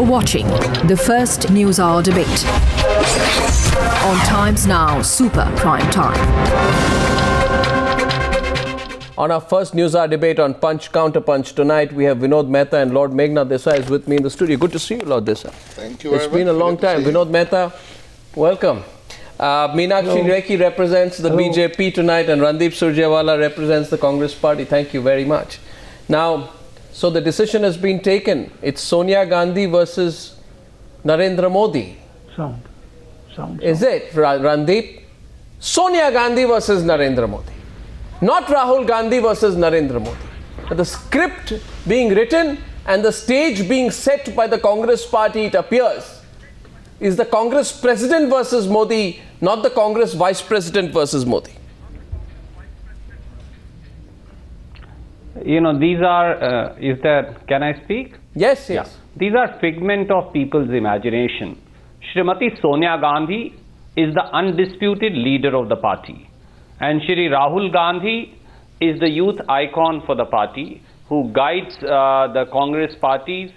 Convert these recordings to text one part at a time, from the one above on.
watching the first News Hour debate on Times Now Super Prime Time. On our first News Hour debate on Punch Counter Punch tonight, we have Vinod Mehta and Lord Meghnath Desai is with me in the studio. Good to see you, Lord Desai. Thank you very much. It's been a long time. Vinod Mehta, welcome. Meenakshi Lekhi represents the BJP tonight and Randeep Surjewala represents the Congress party. Thank you very much. Now, so the decision has been taken. It's Sonia Gandhi versus Narendra Modi. Sound. Is it, Randeep? Sonia Gandhi versus Narendra Modi. Not Rahul Gandhi versus Narendra Modi. The script being written and the stage being set by the Congress party, it appears, is the Congress president versus Modi, not the Congress vice president versus Modi. You know, these are, can I speak? Yes, yes. Yeah. These are figment of people's imagination. Shrimati Sonia Gandhi is the undisputed leader of the party. And Shri Rahul Gandhi is the youth icon for the party who guides the Congress party's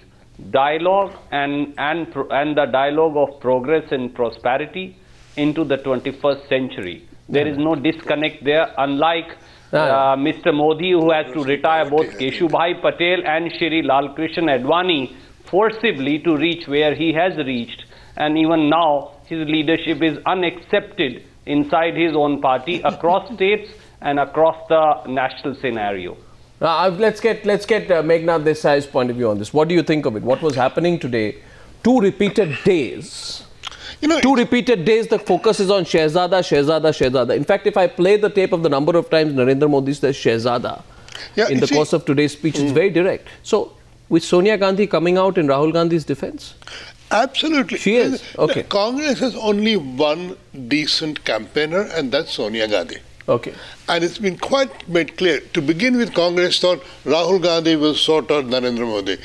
dialogue and the dialogue of progress and prosperity into the 21st century. There is no disconnect there, unlike Mr. Modi, who has to retire both Keshubhai Patel and Shri Lalkrishnan Advani forcibly to reach where he has reached. And even now, his leadership is unaccepted inside his own party, across states and across the national scenario. Let's get Meghnath Desai's point of view on this. What do you think of it? What was happening today? Two repeated days. You know, two repeated days, the focus is on Shehzada, Shehzada, Shehzada. In fact, if I play the tape of the number of times Narendra Modi says Shehzada in the course of today's speech, it's very direct. So, with Sonia Gandhi coming out in Rahul Gandhi's defense? Absolutely. She is. Okay. Congress has only one decent campaigner, and that's Sonia Gandhi. Okay. And it's been quite made clear. To begin with, Congress thought Rahul Gandhi will sort out Narendra Modi.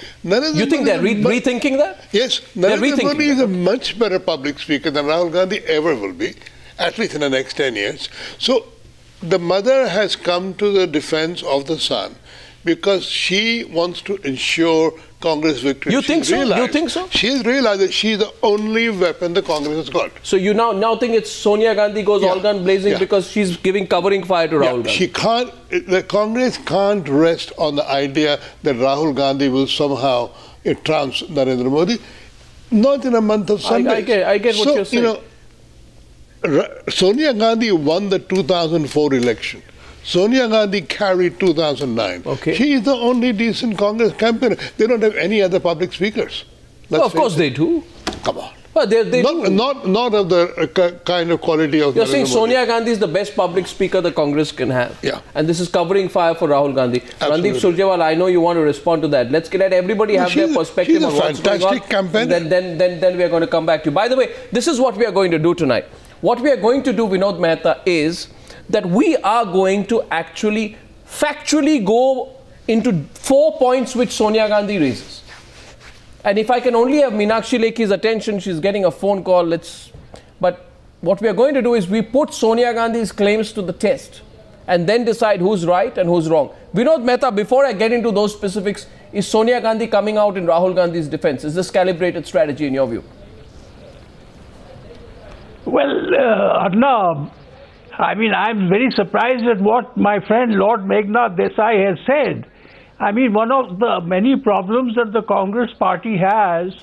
You think they're rethinking that? Yes. Narendra Modi is a much better public speaker than Rahul Gandhi ever will be, at least in the next 10 years. So the mother has come to the defense of the son because she wants to ensure Congress victory. You think so? You think so? She has realized that she is the only weapon the Congress has got. So you now think it's Sonia Gandhi goes all gun blazing because she's giving covering fire to Rahul Gandhi? She can't, the Congress can't rest on the idea that Rahul Gandhi will somehow trounce Narendra Modi. Not in a month of Sundays. I get what you're saying. You know, Sonia Gandhi won the 2004 election. Sonia Gandhi carried 2009. Okay. She is the only decent Congress campaigner. They don't have any other public speakers. Of course they do. Come on. Well, they not of the kind of quality of You're saying Sonia Gandhi is the best public speaker the Congress can have. Yeah. And this is covering fire for Rahul Gandhi. Randeep Surjewala, I know you want to respond to that. Let's let everybody have their perspective on what's going on. She's a fantastic campaigner. Then we are going to come back to you. By the way, this is what we are going to do tonight. What we are going to do, Vinod Mehta, is that we are going to actually factually go into 4 points which Sonia Gandhi raises. And if I can only have Meenakshi Lekhi's attention, she's getting a phone call, but what we are going to do is we put Sonia Gandhi's claims to the test and then decide who's right and who's wrong. Vinod Mehta, before I get into those specifics, is Sonia Gandhi coming out in Rahul Gandhi's defense? Is this calibrated strategy in your view? Well, Arnab, I mean, I'm very surprised at what my friend Lord Meghnath Desai has said. I mean, one of the many problems that the Congress party has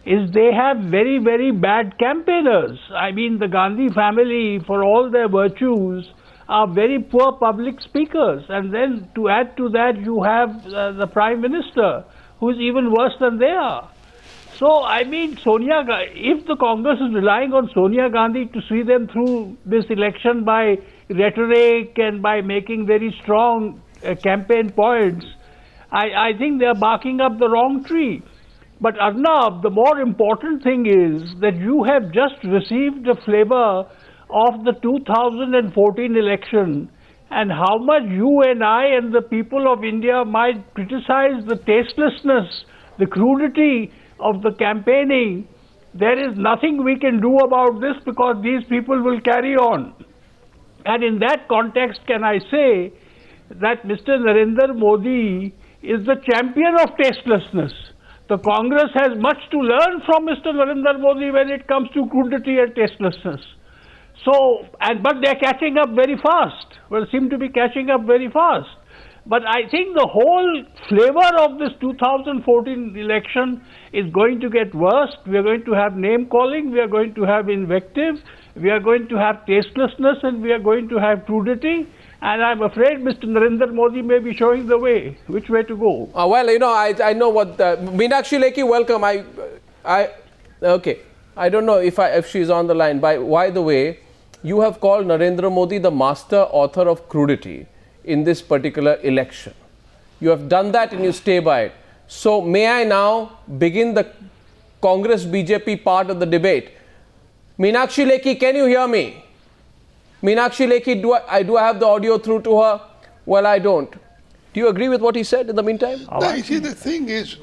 is they have very, very bad campaigners. I mean, the Gandhi family, for all their virtues, are very poor public speakers. And then to add to that, you have the Prime Minister, who is even worse than they are. So, I mean, if the Congress is relying on Sonia Gandhi to see them through this election by rhetoric and by making very strong campaign points, I think they're barking up the wrong tree. But Arnab, the more important thing is that you have just received a flavor of the 2014 election and how much you and I and the people of India might criticize the tastelessness, the crudity of the campaigning. There is nothing we can do about this because these people will carry on. And in that context, can I say that Mr. Narendra Modi is the champion of tastelessness. The Congress has much to learn from Mr. Narendra Modi when it comes to crudity and tastelessness. So, but they're catching up very fast. Well, seem to be catching up very fast. But I think the whole flavor of this 2014 election is going to get worse. We are going to have name calling, we are going to have invective, we are going to have tastelessness, and we are going to have crudity. And I'm afraid Mr. Narendra Modi may be showing the way, which way to go. Well, you know, I know what... Meenakshi Lekhi, welcome. Okay. I don't know if she's on the line. By the way, you have called Narendra Modi the master author of crudity in this particular election. You have done that and you stay by it. So, may I now begin the Congress-BJP part of the debate? Meenakshi Lekhi, can you hear me? Meenakshi Lekhi, do I have the audio through to her? Well, I don't. Do you agree with what he said in the meantime? No, you see, the thing is,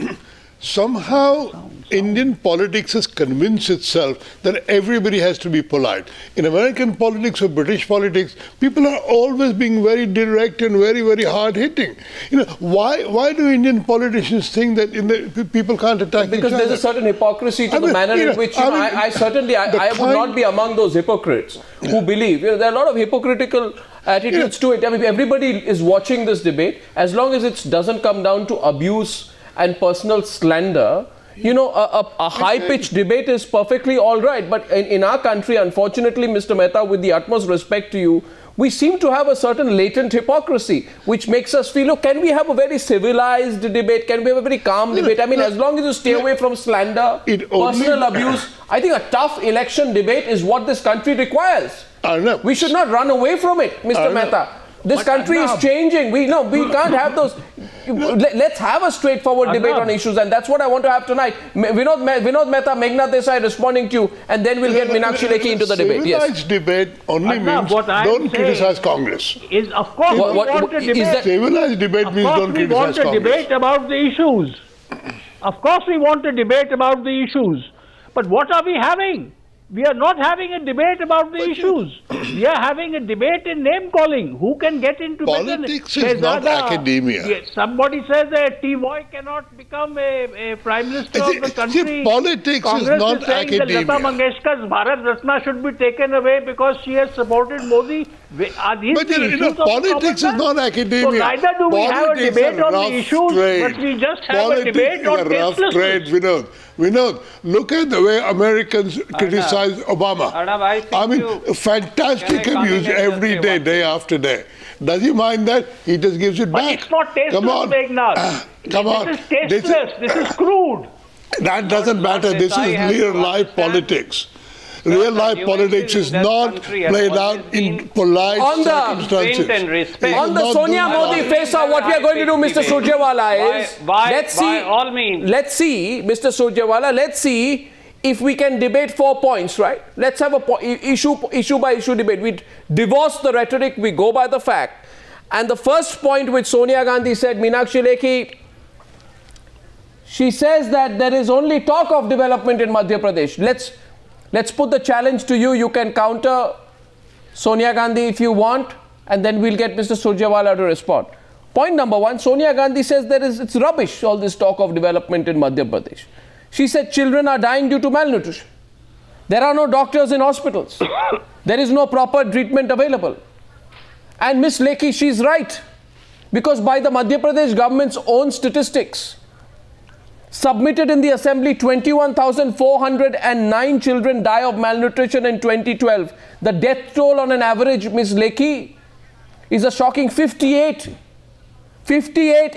somehow Indian politics has convinced itself that everybody has to be polite. In American politics or British politics, people are always being very direct and very, very hard-hitting. You know, why do Indian politicians think that people can't attack because each other? There's a certain hypocrisy to the manner in which, I would not be among those hypocrites who believe, there are a lot of hypocritical attitudes to it. I mean, everybody is watching this debate. As long as it doesn't come down to abuse and personal slander, you know, a high-pitched debate is perfectly all right. But in our country, unfortunately, Mr. Mehta, with the utmost respect to you, we seem to have a certain latent hypocrisy, which makes us feel, look, can we have a very civilized debate? Can we have a very calm debate? I mean, as long as you stay away from slander, personal abuse, I think a tough election debate is what this country requires. We should not run away from it, Mr. Mehta. This country is changing. We can't have those. Let's have a straightforward debate on issues, and that's what I want to have tonight. Vinod Mehta, Meghna Desai responding to you, and then we'll get Meenakshi Lekhi into the debate. Yes. Civilized debate only means don't criticize Congress. Is of course we want a debate. Civilized debate means don't criticize Congress. We want a debate about the issues. Of course we want a debate about the issues. But what are we having? We are not having a debate about the issues. We are having a debate in name calling. Who can get into politics is not academia. Yes, somebody says that T-Boy cannot become a prime minister of the country. See, politics Congress is not is saying academia. That Lata Mangeshkar's Bharat Ratna should be taken away because she has supported Modi. But you know, politics is not academia. So neither do we have a debate on the issues, but we just have a debate on tastelessness. Vinod, look at the way Americans criticize Obama. I mean, fantastic abuse every day, day after day. Does he mind that? He just gives it back. It's not tasteless, come on. Come on. This is tasteless. This is crude. That doesn't matter. This is real life politics. Real life politics is not played out in polite circumstances. On the Sonia Modi face-off, what we are going to do, Mr. Surjewala, is let's see, Mr. Surjewala, let's see if we can debate 4 points, right? Let's have a issue by issue debate. We divorce the rhetoric, we go by the fact. And the first point which Sonia Gandhi said, Meenakshi Lekhi, she says that there is only talk of development in Madhya Pradesh. Let's put the challenge to you. You can counter Sonia Gandhi if you want, and then we'll get Mr. Surjewala to respond. Point number one, Sonia Gandhi says it's rubbish, all this talk of development in Madhya Pradesh. She said children are dying due to malnutrition. There are no doctors in hospitals. There is no proper treatment available. And Ms. Lekhi, she's right. Because by the Madhya Pradesh government's own statistics, submitted in the assembly, 21,409 children die of malnutrition in 2012. The death toll on an average, Ms. Lekhi, is a shocking 58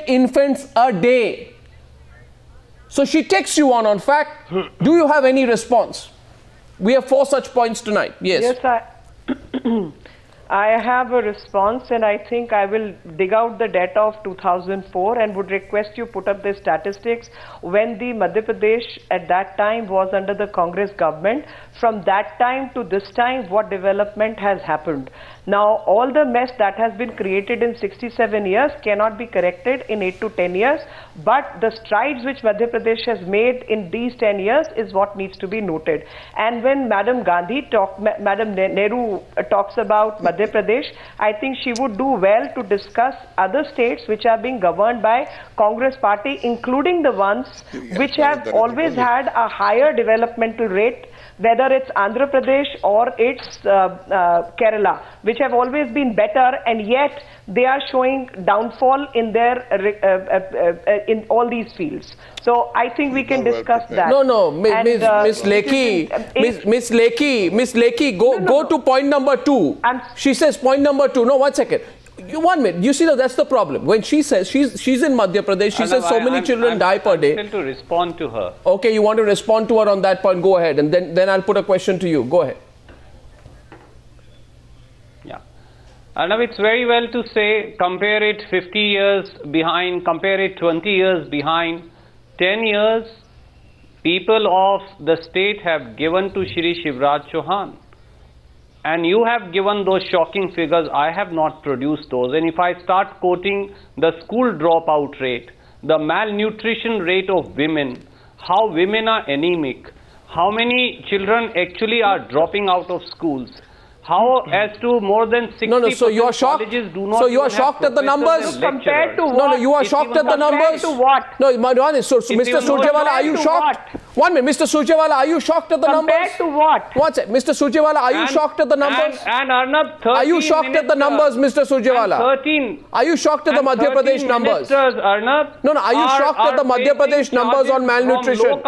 infants a day. So she takes you on fact. Do you have any response? We have 4 such points tonight. Yes. Yes, I have a response, and I think I will dig out the data of 2004 and would request you put up the statistics when the Madhya Pradesh at that time was under the Congress government. From that time to this time, what development has happened? Now, all the mess that has been created in 67 years cannot be corrected in 8 to 10 years, but the strides which Madhya Pradesh has made in these 10 years is what needs to be noted. And when Madam Nehru talks about Madhya Madhya Pradesh. I think she would do well to discuss other states which are being governed by Congress party, including the ones which have always had a higher developmental rate, whether it's Andhra Pradesh or it's Kerala, which have always been better, and yet they are showing downfall in their in all these fields. So I think we can discuss that. No, Miss Lekhi, Miss Lekhi, go to point number 2. She says point number 2. No, 1 second. 1 minute. You see, that's the problem. When she says she's in Madhya Pradesh, she says so many children die per day. I'm still to respond to her. Okay, you want to respond to her on that point? Go ahead, and then I'll put a question to you. Go ahead. Yeah. Arnab, it's very well to say compare it 50 years behind, compare it 20 years behind. 10 years, people of the state have given to Shri Shivraj Chauhan. And you have given those shocking figures. I have not produced those. And if I start quoting the school dropout rate, the malnutrition rate of women, how women are anemic, how many children actually are dropping out of schools, how as to more than 60% so you are shocked. Do not so you are shocked at the numbers? Compared to what? No, you are shocked at the numbers? Compared to what? No, so Mr. Surjewala, are you shocked? 1 minute, Mr. Surjewala, are you shocked at the numbers? Compared to what? 1 second, Mr. Surjewala, are you shocked at the numbers? And Arnab, 13 are you shocked at the numbers, Mr. Surjewala? 13. Are you shocked at the Madhya Pradesh numbers? Arnab, No, are you shocked at the Madhya Pradesh numbers on malnutrition?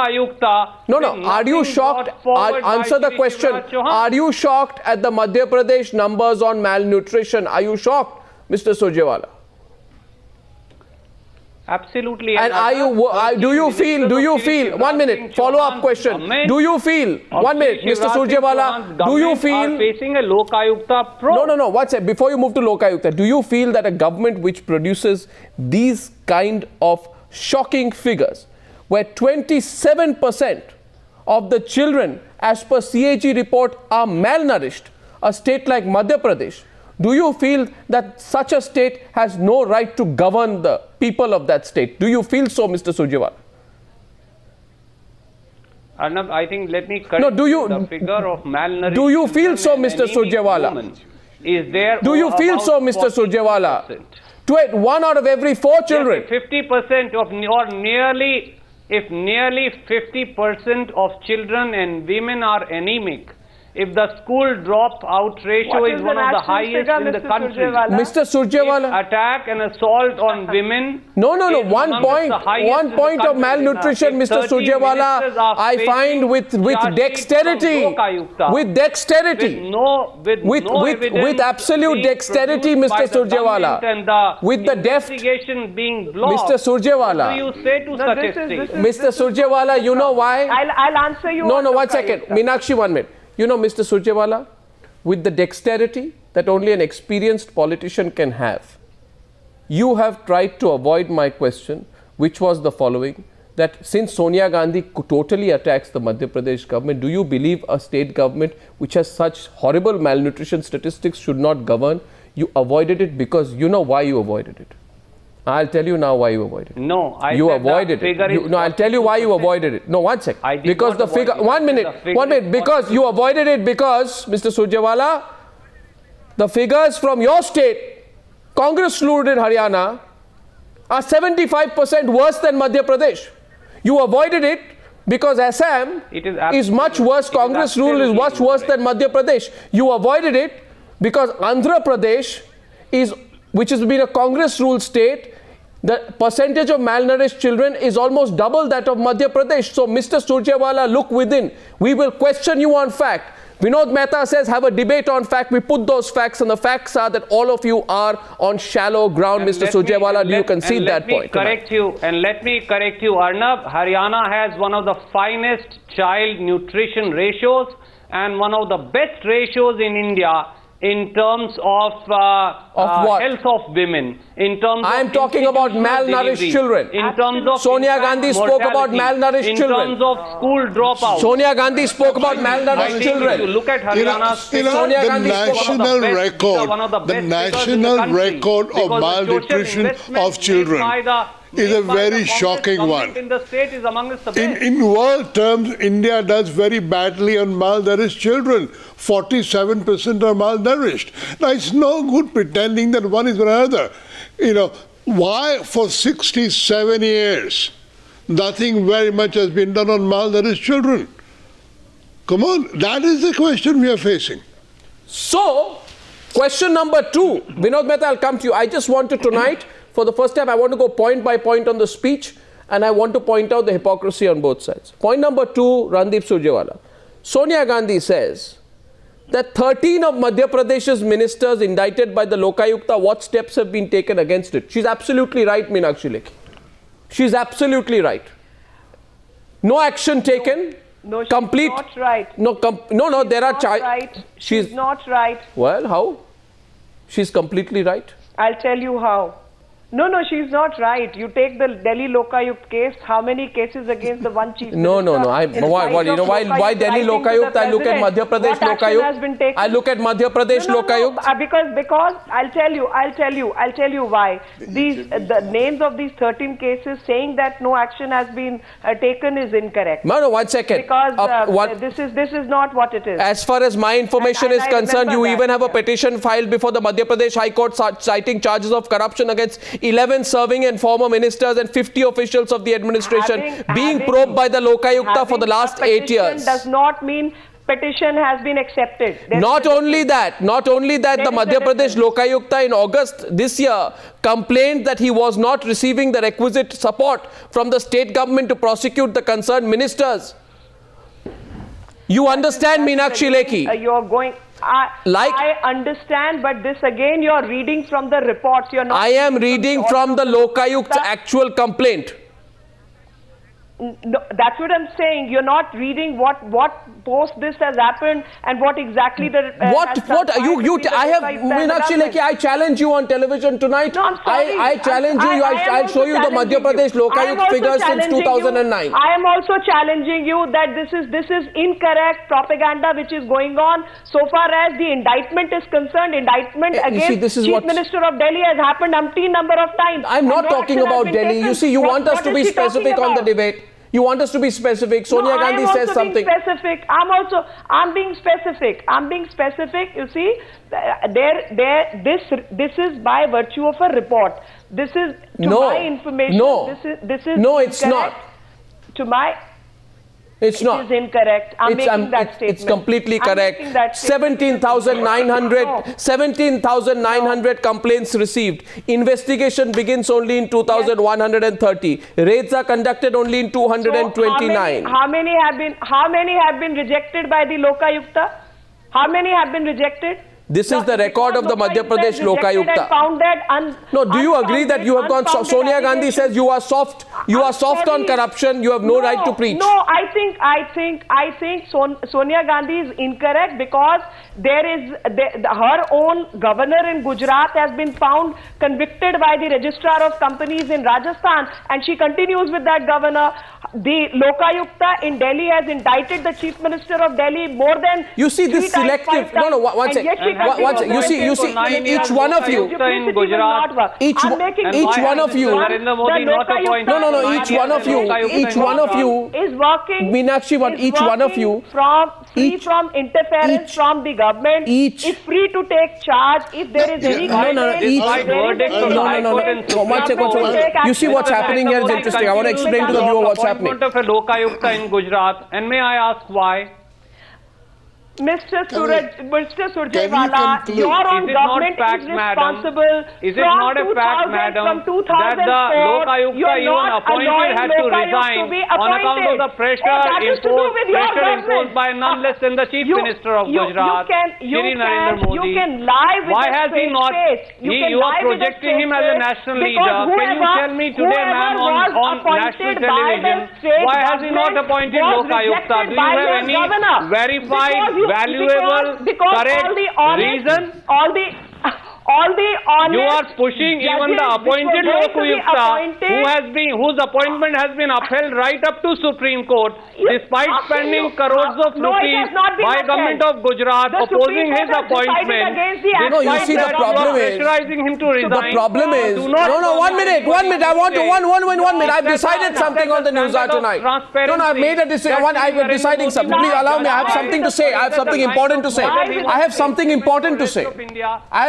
No, are you shocked? Answer the question. Are you shocked at the Madhya Pradesh numbers on malnutrition? Are you shocked, Mr. Surjewala? Absolutely. And do you feel, 1 minute, follow-up question. Do you feel, 1 minute, Mr. Surjewala, do you feel, facing a Lokayukta probe? No, what's it? Before you move to Lokayukta, do you feel that a government which produces these kind of shocking figures, where 27% of the children, as per CAG report, are malnourished, a state like Madhya Pradesh, do you feel that such a state has no right to govern the people of that state? Do you feel so, Mr. Surjewala? Arnab, I think let me correct the figure of malnourished. Do you feel so, Mr. Surjewala? Is there? Do you feel so, Mr. Surjewala? 1 out of every 4 children. Yes, 50% of, or nearly 50% of children and women are anemic. If the school dropout ratio is one of the highest in the country, Mr. Surjewala, attack and assault on women. No. One point of malnutrition, Mr. Surjewala, I find with dexterity, with absolute dexterity, Mr. Surjewala, with the deft, being blocked. Mr. Surjewala, what do you say to such a state? Mr. Surjewala, you know why? I'll answer you. No, 1 second, Meenakshi, 1 minute. You know, Mr. Surjewala, with the dexterity that only an experienced politician can have, you have tried to avoid my question, which was the following, that since Sonia Gandhi totally attacks the Madhya Pradesh government, do you believe a state government which has such horrible malnutrition statistics should not govern? You avoided it because you know why you avoided it. I'll tell you now why you avoided it. No, you avoided it. No, I'll tell you why you avoided it. No, 1 sec. Because the figure, 1 minute, because you avoided it because, Mr. Surjewala, the figures from your state, Congress ruled in Haryana, are 75% worse than Madhya Pradesh. You avoided it because Assam is much worse. Congress rule is much worse than Madhya Pradesh. You avoided it because Andhra Pradesh is, which has been a Congress ruled state, the percentage of malnourished children is almost double that of Madhya Pradesh. So, Mr. Surjewala, look within. We will question you on fact. Vinod Mehta says have a debate on fact. We put those facts, and the facts are that all of you are on shallow ground, Mr. Surjewala. Do you concede that point? Let me correct you, Arnab. Haryana has one of the finest child nutrition ratios and one of the best ratios in India in terms of health of women, in terms I am talking about malnourished children. In terms of Sonia Gandhi spoke about malnourished children. In terms of school dropout. Sonia Gandhi spoke about malnourished children. You look at Haryana, Sonia Gandhi the national record of malnutrition of children is a very shocking one. In the state is among the best. In world terms, India does very badly on malnourished children. 47% are malnourished. Now, it's no good pretending that one is another. You know, why for 67 years, nothing very much has been done on malnourished children? Come on, that is the question we are facing. So, question number 2, Vinod Mehta, I'll come to you. I just wanted tonight, for the first time, I want to go point by point on the speech, and I want to point out the hypocrisy on both sides. Point number 2, Randeep Surjewala. Sonia Gandhi says that 13 of Madhya Pradesh's ministers indicted by the Lokayukta, what steps have been taken against it? She's absolutely right, Meenakshi Lekhi. She's absolutely right. No action taken. No, she's complete, not right. No, there are charges. Right. She's not right. Well, how? She's completely right. I'll tell you how. No, she's not right. You take the Delhi Lokayukt case, how many cases against the one chief minister? No. Why Delhi Lokayukt? I look at Madhya Pradesh Lokayukt. I look at Madhya Pradesh Lokayukt. Because I'll tell you why. The names of these 13 cases saying that no action has been taken is incorrect. No, 1 second. Because this is not what it is. As far as my information is concerned, you even have a petition filed before the Madhya Pradesh High Court citing charges of corruption against 11 serving and former ministers and 50 officials of the administration being probed by the Lokayukta for the last 8 years. Does not mean petition has been accepted. Not only that, the Madhya Pradesh Lokayukta in August this year complained that he was not receiving the requisite support from the state government to prosecute the concerned ministers. You understand, Meenakshi Lekhi? You're going... I understand, but this again you're reading from the reports. You're not. I am reading from the Lokayukt's actual complaint. No, that's what I'm saying. You're not reading what post this has happened and what exactly the Meenakshi Lekhi, I challenge you on television tonight. No, I'm sorry. I challenge you. I'll show you the Madhya Pradesh Lokayukt figures since 2009. I am also challenging you that this is incorrect propaganda which is going on. So far as the indictment is concerned, indictment against Chief Minister of Delhi has happened umpteen number of times. I'm not talking about Delhi. You see, you want us to be specific on the debate. You want us to be specific. Sonia Gandhi says something. I'm being specific. I'm being specific. You see, this is by virtue of a report. This is my information. This is no, it's not. To my. It's not. It is incorrect. I'm making that statement. It's completely correct. 17,900 complaints received. Investigation begins only in 2,130. Raids are conducted only in 229. So how many have been rejected by the Lokayukta? How many have been rejected? This is the record of the Madhya Pradesh Lokayukta. No, do you agree that you have gone soft? Sonia Gandhi says you are soft. You are soft on corruption. You have no right to preach. No, I think Sonia Gandhi is incorrect because her own governor in Gujarat has been found convicted by the registrar of companies in Rajasthan, and she continues with that governor. The Lokayukta in Delhi has indicted the Chief Minister of Delhi more than you see this selective. No, one second. You see, each one of you. Each one of you. Each one of you is working. Meenakshi, each one of you free from interference from the government. Is free to take charge if there is any. You see what's happening here is interesting. I want to explain to the viewer what's happening. Of a Lokayukta in Gujarat, and may I ask why? Mr. Surjewala, your own government is responsible. Is it not a fact, madam, that the Lokayukta even appointed had to resign on account of the pressure imposed by none less than the Chief Minister of Gujarat, Shri Narendra Modi? You can lie with why has he not? You are projecting him as a national leader. Can you tell me today, ma'am, on national television, why has he not appointed Lokayukta? Do you have any verified, valuable, correct reason? all the honest You are pushing even the appointed Lokayukta, whose appointment has been upheld right up to Supreme Court, despite spending crores of rupees by government of Gujarat opposing his appointment. No, you see the problem is pressurizing him to resign. The problem is no, 1 minute. I want to 1 minute. I've decided something on the news tonight. No, I've made a decision. I'm deciding something. Please allow me. I have something to say. I have something important to say. I have something important to say. I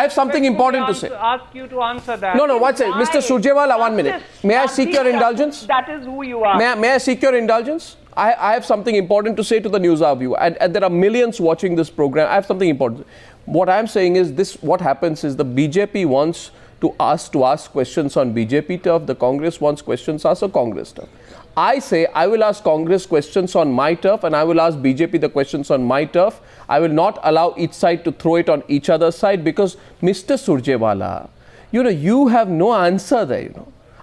have something important to say. Ask you to answer that. No, what's it? Mr. Surjewala, 1 minute. May I seek your indulgence? That is who you are. May I seek your indulgence? I have something important to say to the News Hour viewer. And there are millions watching this program. I have something important. What I'm saying is this, what happens is the BJP wants to ask questions on BJP turf. The Congress wants questions asked on Congress turf. I say I will ask Congress questions on my turf and I will ask BJP the questions on my turf. I will not allow each side to throw it on each other's side because Mr. Surjewala, you have no answer there,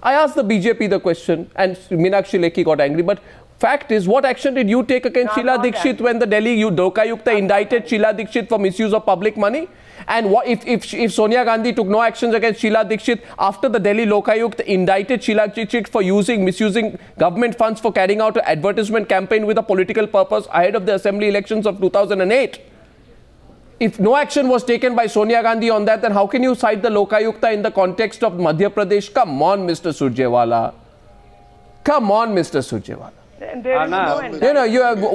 I asked the BJP the question and Meenakshi Lekhi got angry, but fact is, what action did you take against Sheila Dikshit when the Delhi Lokayukta indicted Sheila Dikshit for misuse of public money? And what if Sonia Gandhi took no actions against Sheila Dikshit after the Delhi Lokayukta indicted Sheila Dikshit for misusing government funds for carrying out an advertisement campaign with a political purpose ahead of the assembly elections of 2008? If no action was taken by Sonia Gandhi on that, then how can you cite the Lokayukta in the context of Madhya Pradesh? Come on, Mr. Surjewala. Come on, Mr. Surjewala.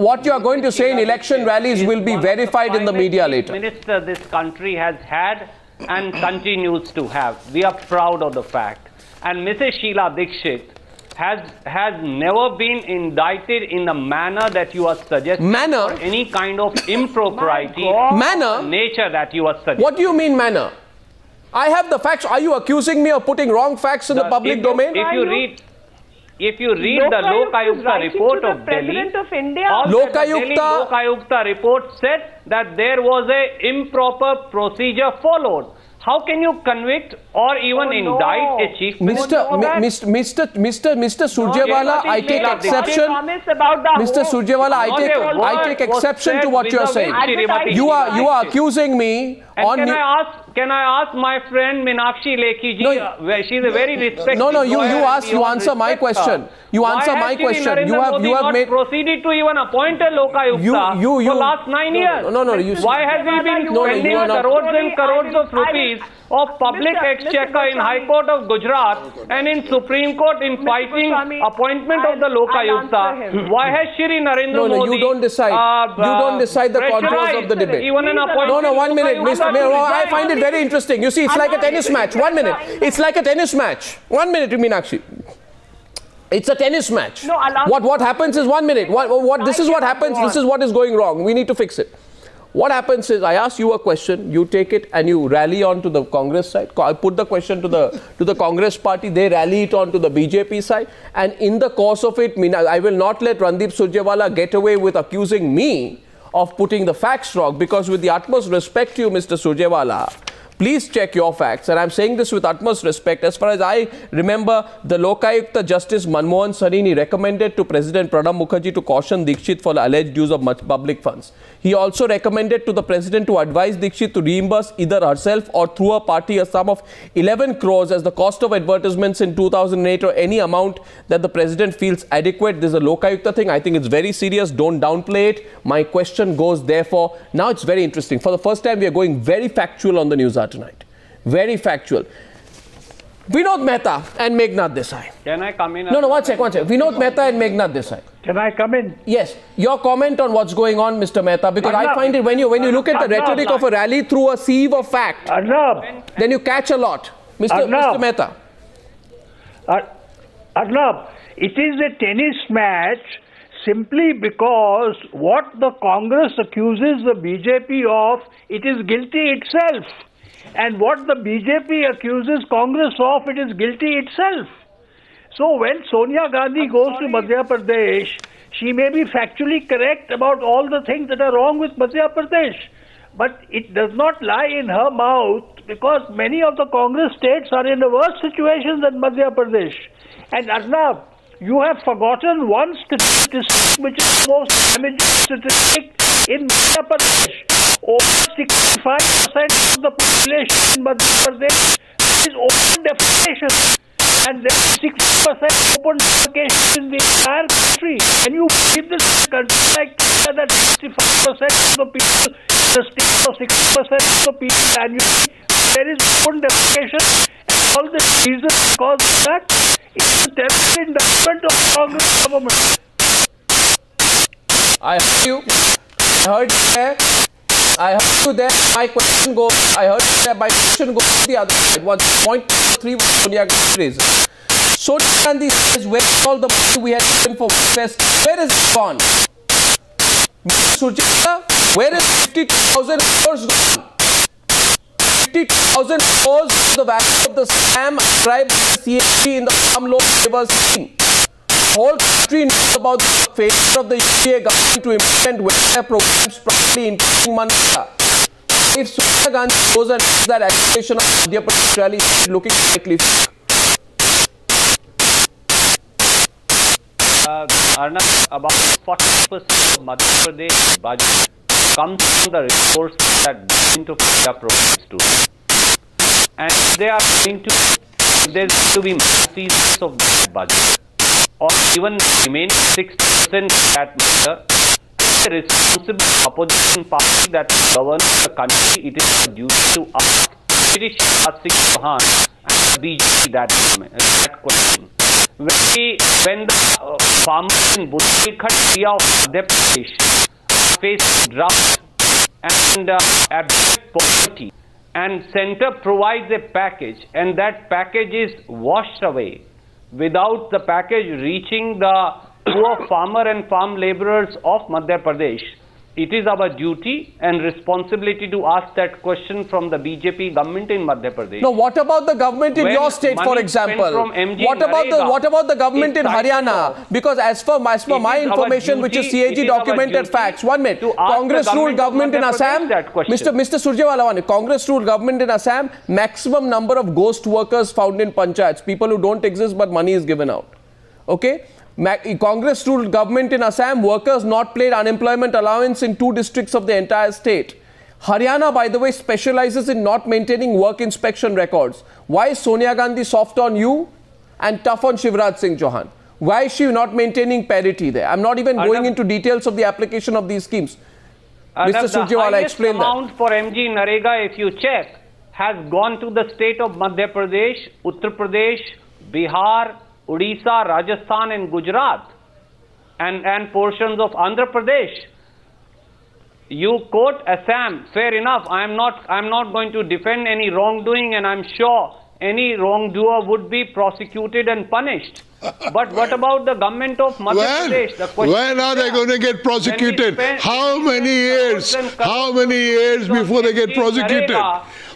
What you are going to say in election rallies will be verified in the media later. Minister this country has had and continues to have. We are proud of the fact. And Mrs. Sheila Dikshit has never been indicted in the manner that you are suggesting. Manner? Or any kind of impropriety. Manner? Nature that you are suggesting. What do you mean manner? I have the facts. Are you accusing me of putting wrong facts in the public domain? If you read the Lokayukta report of Delhi, Lokayukta Lokayukta report said that there was a improper procedure followed. How can you convict or even indict a chief minister? Mr. Surjewala, I take exception. Mr. Surjewala, I take exception to what you are saying. You are accusing me on. Can I ask my friend Meenakshi Lekhi ji? She's a very respected. No. You answer my question. You answer my question. You have made proceeded to even appoint a Lokayukta for last 9 years. Why has he been spending crores and crores of rupees of public exchequer in High Court of Gujarat and in Supreme Court in fighting appointment of the Lokayukta? Why has Shri Narendra Modi? You don't decide. You don't decide the contours of the debate. Even an appointment 1 minute, Mr. I find it very interesting. You see, it's like a tennis match. 1 minute. It's like a tennis match. 1 minute, Meenakshi. It's a tennis match. What happens is 1 minute. This is what happens. This is what is going wrong. We need to fix it. What happens is I ask you a question, you take it and you rally on to the Congress side. I put the question to the Congress party, they rally it on to the BJP side. And in the course of it, I will not let Randeep Surjewala get away with accusing me of putting the facts wrong, because with the utmost respect to you, Mr. Surjewala, please check your facts. And I'm saying this with utmost respect. As far as I remember, the Lokayukta Justice Manmohan Sarini recommended to President Pranab Mukherjee to caution Dikshit for the alleged use of public funds. He also recommended to the President to advise Dikshit to reimburse either herself or through her party a sum of 11 crores as the cost of advertisements in 2008 or any amount that the President feels adequate. This is a Lokayukta thing. I think it's very serious. Don't downplay it. My question goes therefore. Now it's very interesting. For the first time, we are going very factual on the news hour tonight. Very factual. Vinod Mehta and Meghnad Desai. Can I come in? No, one sec. Vinod Mehta and Meghnad Desai. Can I come in? Yes. Your comment on what's going on, Mr. Mehta, because I find it when you look at the rhetoric of a rally through a sieve of fact, then you catch a lot. Mr. Mehta. Arnab, it is a tennis match simply because what the Congress accuses the BJP of, it is guilty itself. And what the BJP accuses Congress of, it is guilty itself. So when Sonia Gandhi goes to Madhya Pradesh, she may be factually correct about all the things that are wrong with Madhya Pradesh. But it does not lie in her mouth, because many of the Congress states are in a worse situation than Madhya Pradesh. And Arnab, You have forgotten one statistic which is the most damaging statistic in Madhya Pradesh. Over 65% of the population in Madhya Pradesh is open defecation, and there is 60% open defecation in the entire country. Can you believe this in a country like India, that 65% of the people in the state or 60% of the people annually, there is open defecation, and all this reason because of that is the temporary indictment of the Congress government. I heard you. I heard you there. I heard you there. My question goes. I heard you there. My question goes to the other side. One point 3 was Sonia Gandhi raises. Sonia Gandhi says, where's all the money we had given for West? Where is it gone? Surjita, where is 52,000 crores gone? 50,000 crores is the value of the scam ascribed by the CAG in the farm loan waiver scheme. The whole country knows about the failure of the UPA government to implement welfare programs properly, including Mantra. If Sonia Gandhi goes and makes that accusation of Madhya Pradesh rally, it's looking slightly fake. Arnab, about 40% of Madhya Pradesh budget comes from the resources that go into FIDA programs too. And they are going to, there's to be malfeasance of that budget, or even remaining 6% that matter. The responsible opposition party that governs the country, it is a duty to ask Shri Shivraj Singh Chauhan and the BJP that question. When the farmers in Bundelkhand area of Madhya Pradesh face drought and abject poverty, and centre provides a package, and that package is washed away without the package reaching the poor farmer and farm labourers of Madhya Pradesh, it is our duty and responsibility to ask that question from the BJP government in Madhya Pradesh. No, what about the government in your state, for example? What about the government in Haryana? Because as per my information, which is CAG documented facts. 1 minute. Congress ruled government in Assam. Mr. Surjewala, Congress ruled government in Assam. Maximum number of ghost workers found in panchayats. People who don't exist but money is given out. Okay. Congress ruled government in Assam, workers not paid unemployment allowance in 2 districts of the entire state. Haryana, by the way, specializes in not maintaining work inspection records. Why is Sonia Gandhi soft on you and tough on Shivraj Singh Chauhan? Why is she not maintaining parity there? I'm not even going into details of the application of these schemes. Mr. Surjewala, explain that. The highest amount for MG Narega, if you check, has gone to the state of Madhya Pradesh, Uttar Pradesh, Bihar, Odisha, Rajasthan and Gujarat, and portions of Andhra Pradesh. You quote Assam, fair enough. I'm not going to defend any wrongdoing, and I'm sure any wrongdoer would be prosecuted and punished. But what about the government of Madhya Pradesh? The question when are they going to get prosecuted? How many years? How many years before they get prosecuted?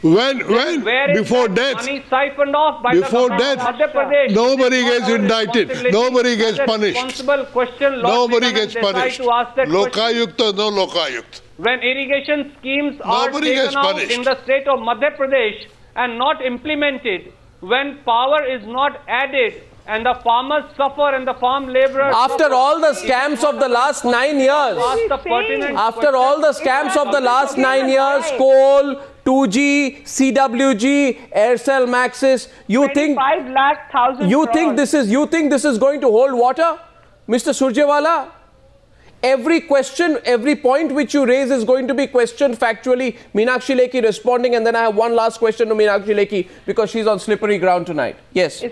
When? Before death? Money siphoned off by before death? Madhya Pradesh. Nobody gets indicted. Nobody gets punished. Nobody gets punished. Lokayukt or no Lokayukt. When irrigation schemes are taken out in the state of Madhya Pradesh and not implemented, when power is not added, and the farmers suffer and the farm laborers after all the scams of the last 9 years, after all the scams of the last 9 years, coal, 2G, CWG, Aircel Maxis, you think this is going to hold water, Mr. Surjewala? Every question, every point which you raise is going to be questioned factually. Meenakshi Lekhi responding, and then I have one last question to Meenakshi Lekhi because she's on slippery ground tonight. Yes.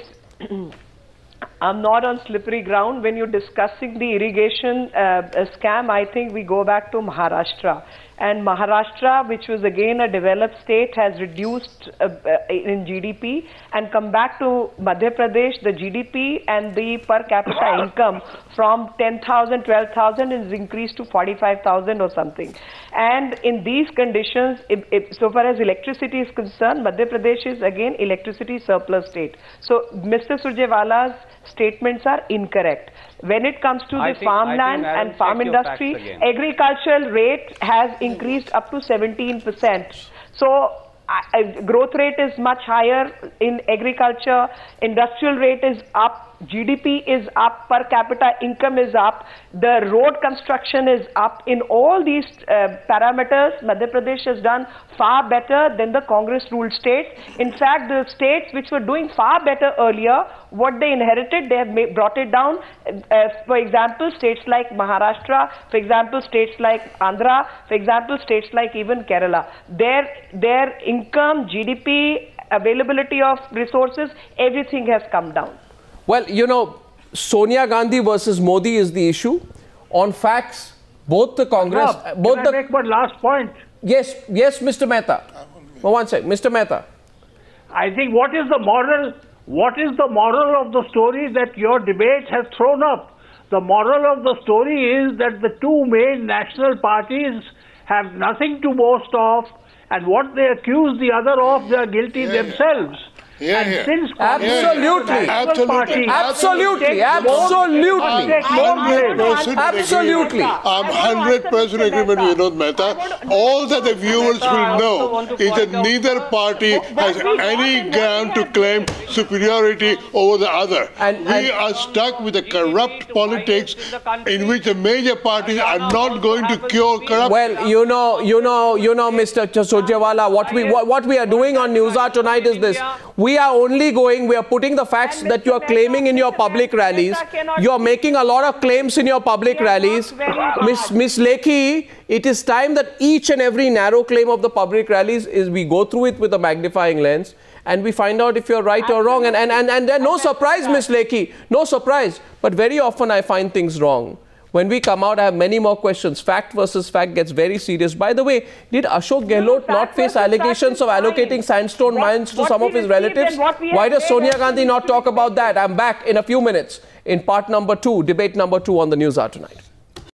I'm not on slippery ground. When you're discussing the irrigation scam, I think we go back to Maharashtra. And Maharashtra, which was again a developed state, has reduced in GDP and come back to Madhya Pradesh. The GDP and the per capita income from 10,000, 12,000 is increased to 45,000 or something. And in these conditions, so far as electricity is concerned, Madhya Pradesh is again electricity surplus state. So Mr. Surjewala's statements are incorrect. When it comes to the farmland and farm industry, agricultural rate has increased up to 17%. So growth rate is much higher in agriculture, industrial rate is up GDP is up, per capita income is up, the road construction is up. In all these parameters, Madhya Pradesh has done far better than the Congress-ruled states. In fact, the states which were doing far better earlier, what they inherited, they have brought it down. For example, states like Maharashtra, for example, states like Andhra, for example, states like even Kerala. Their income, GDP, availability of resources, everything has come down. Well, you know, Sonia Gandhi versus Modi is the issue. On facts, both the Congress... Can I make one last point? Yes, Mr. Mehta. One second, Mr. Mehta. I think what is the moral of the story that your debate has thrown up? The moral of the story is that the two main national parties have nothing to boast of, and what they accuse the other of, they are guilty themselves. Since absolutely. I'm 100% agreement with Vinod Mehta. All that the viewers will know is that neither party has any ground to claim superiority over the other. And we are stuck with a corrupt politics in which the major parties are not going to cure corruption. Well, you know, Mr. Surjewala, what we are doing on Newshour tonight is this. We are putting the facts that you are claiming in your public rallies. You are making a lot of claims in your public rallies. Miss Lekhi, it is time that each and every narrow claim of the public rallies we go through it with a magnifying lens and we find out if you're right or wrong. And then no surprise, Miss Lekhi, no surprise. But very often I find things wrong. When we come out, I have many more questions. Fact versus fact gets very serious. By the way, did Ashok Gehlot not face allegations of allocating sandstone mines to some of his relatives? Why does Sonia Gandhi not talk about that? I'm back in a few minutes in part number 2, debate number 2 on the Newshour tonight.